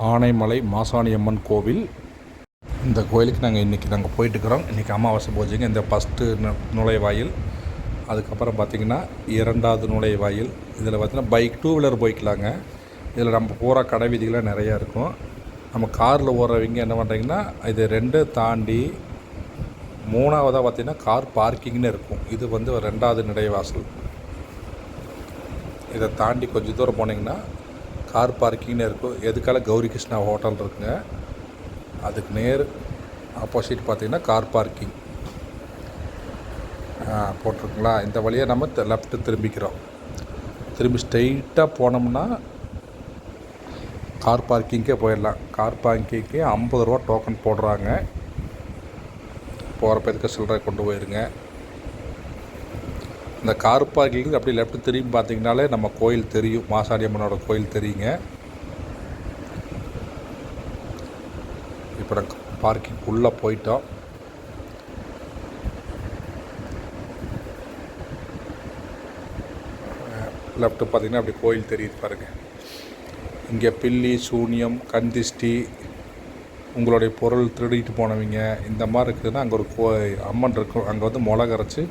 ஆனைமலை மாசாணியம்மன் கோவில். இந்த கோயிலுக்கு நாங்கள் போயிட்டுருக்குறோம். இன்றைக்கி அமாவாசை பூஜைங்க. இந்த ஃபஸ்ட்டு நுழைவாயில், அதுக்கப்புறம் பார்த்திங்கன்னா 2வது நுழைவாயில். இதில் பார்த்திங்கன்னா பைக் 2 வீலர் போய்க்கலாங்க. இதில் நம்ம போகிற கடை வீதிகள்லாம் நிறையா இருக்கும். நம்ம காரில் ஓடுறவங்க என்ன பண்ணுறீங்கன்னா, இது 2 தாண்டி 3வதாக பார்த்திங்கன்னா கார் பார்க்கிங்னு இருக்கும். இது 2வது நுழைவாசல். இதை தாண்டி கொஞ்சம் தூரம் போனீங்கன்னா கார் பார்க்கிங்னு இருக்கும். எதுக்கால கௌரி கிருஷ்ணா ஹோட்டல் இருக்குங்க. அதுக்கு நேர் ஆப்போசிட் பார்த்திங்கன்னா கார் பார்க்கிங் போட்டிருக்குங்களா. இந்த வழியாக நம்ம லெஃப்ட்டு திரும்பிக்கிறோம். திரும்பி ஸ்ட்ரெயிட்டாக போனோம்னா கார் பார்க்கிங்கே போயிடலாம். கார் பார்க்கிங்க்கு 50 ரூபா டோக்கன் போடுறாங்க. போகிறப்ப எதுக்கு சில்லறை கொண்டு போயிருங்க. இந்த கார் பார்க்கிங்க்கு அப்படியே லெஃப்ட் திரும்பி பார்த்திங்கனாலே நம்ம கோயில் தெரியும். மாசாணியம்மனோட கோயில் தெரியுங்க. இப்போ நாங்கள் பார்க்கிங்குள்ளே போயிட்டோம். லெஃப்ட்டு பார்த்திங்கன்னா அப்படி கோயில் தெரியுது பாருங்கள். இங்கே பில்லி சூனியம் கந்திஷ்டி உங்களுடைய பொருள் திருடிட்டு போனவங்க இந்த மாதிரி இருக்குதுன்னா அங்கே ஒரு அம்மன் இருக்கும். அங்கே மிளகா அரைச்சி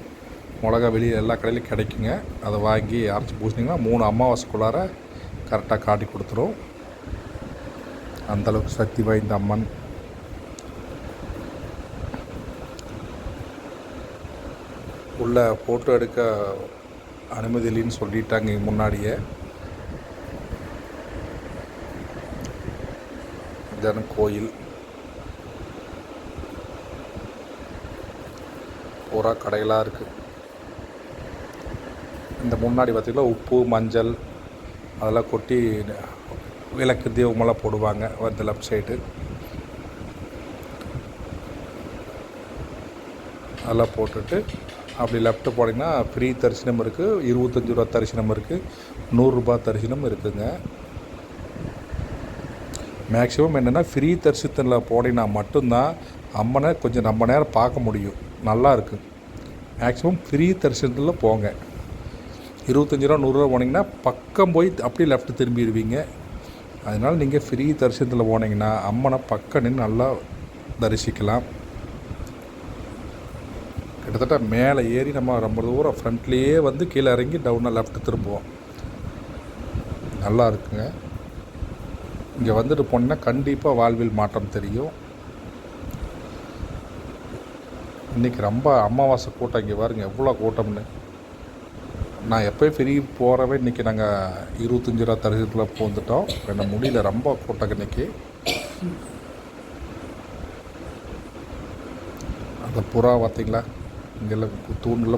மிளகா வெளியே எல்லா கடையிலையும் கிடைக்குங்க. அதை வாங்கி அரைச்சி பூசினீங்கன்னா 3 அமாவாசைக்குள்ளார கரெக்டாக காட்டி கொடுத்துரும். அந்தளவுக்கு சக்தி வாய்ந்த அம்மன். உள்ள ஃபோட்டோ எடுக்க அனுமதி இல்லைன்னு சொல்லிட்டாங்க முன்னாடியே. இதான கோயில். பூரா கடைகளாக இருக்குது. இந்த முன்னாடி பார்த்திங்கன்னா உப்பு மஞ்சள் அதெல்லாம் கொட்டி விளக்கு தீபமெல்லாம் போடுவாங்க. லெஃப்ட் சைடு அதெல்லாம் போட்டுட்டு அப்படி லெஃப்ட்டு போனீங்கன்னா ஃப்ரீ தரிசனம் இருக்குது, 25 ரூபா தரிசனம் இருக்குது, 100 ரூபா தரிசனம் இருக்குதுங்க. மேக்ஸிமம் என்னென்னா ஃப்ரீ தரிசனத்தில் போனீங்கன்னா மட்டும்தான் அம்மனை கொஞ்சம் நம்ம நேரம் பார்க்க முடியும். நல்லா இருக்குது. மேக்ஸிமம் ஃப்ரீ தரிசனத்தில் போங்க. 25 ரூபா 100 ரூபா போனீங்கன்னா பக்கம் போய் அப்படியே லெஃப்ட்டு திரும்பிடுவீங்க. அதனால் நீங்கள் ஃப்ரீ தரிசனத்தில் போனீங்கன்னா அம்மனை பக்கம் நின்று நல்லா தரிசிக்கலாம். கிட்டத்தட்ட மேலே ஏறி நம்ம ரொம்ப தூரம் ஃப்ரண்ட்லேயே கீழே இறங்கி டவுனாக லெஃப்ட்டு திரும்புவோம். நல்லா இருக்குங்க. இங்கே போனீங்கன்னா கண்டிப்பாக வாழ்வில் மாற்றம் தெரியும். இன்றைக்கி ரொம்ப அமாவாசை கூட்டம். இங்கே பாருங்க எவ்வளோ கூட்டம்னு. நான் எப்போயும் ஃப்ரீ போகிறவே இன்றைக்கி நாங்கள் 25 ரூபா தரிசனத்தில் வந்துட்டோம். என்ன முடியல, ரொம்ப கூட்டம் இன்றைக்கி. அந்த புறா பார்த்திங்களா, இங்கெல்லாம் தூணில்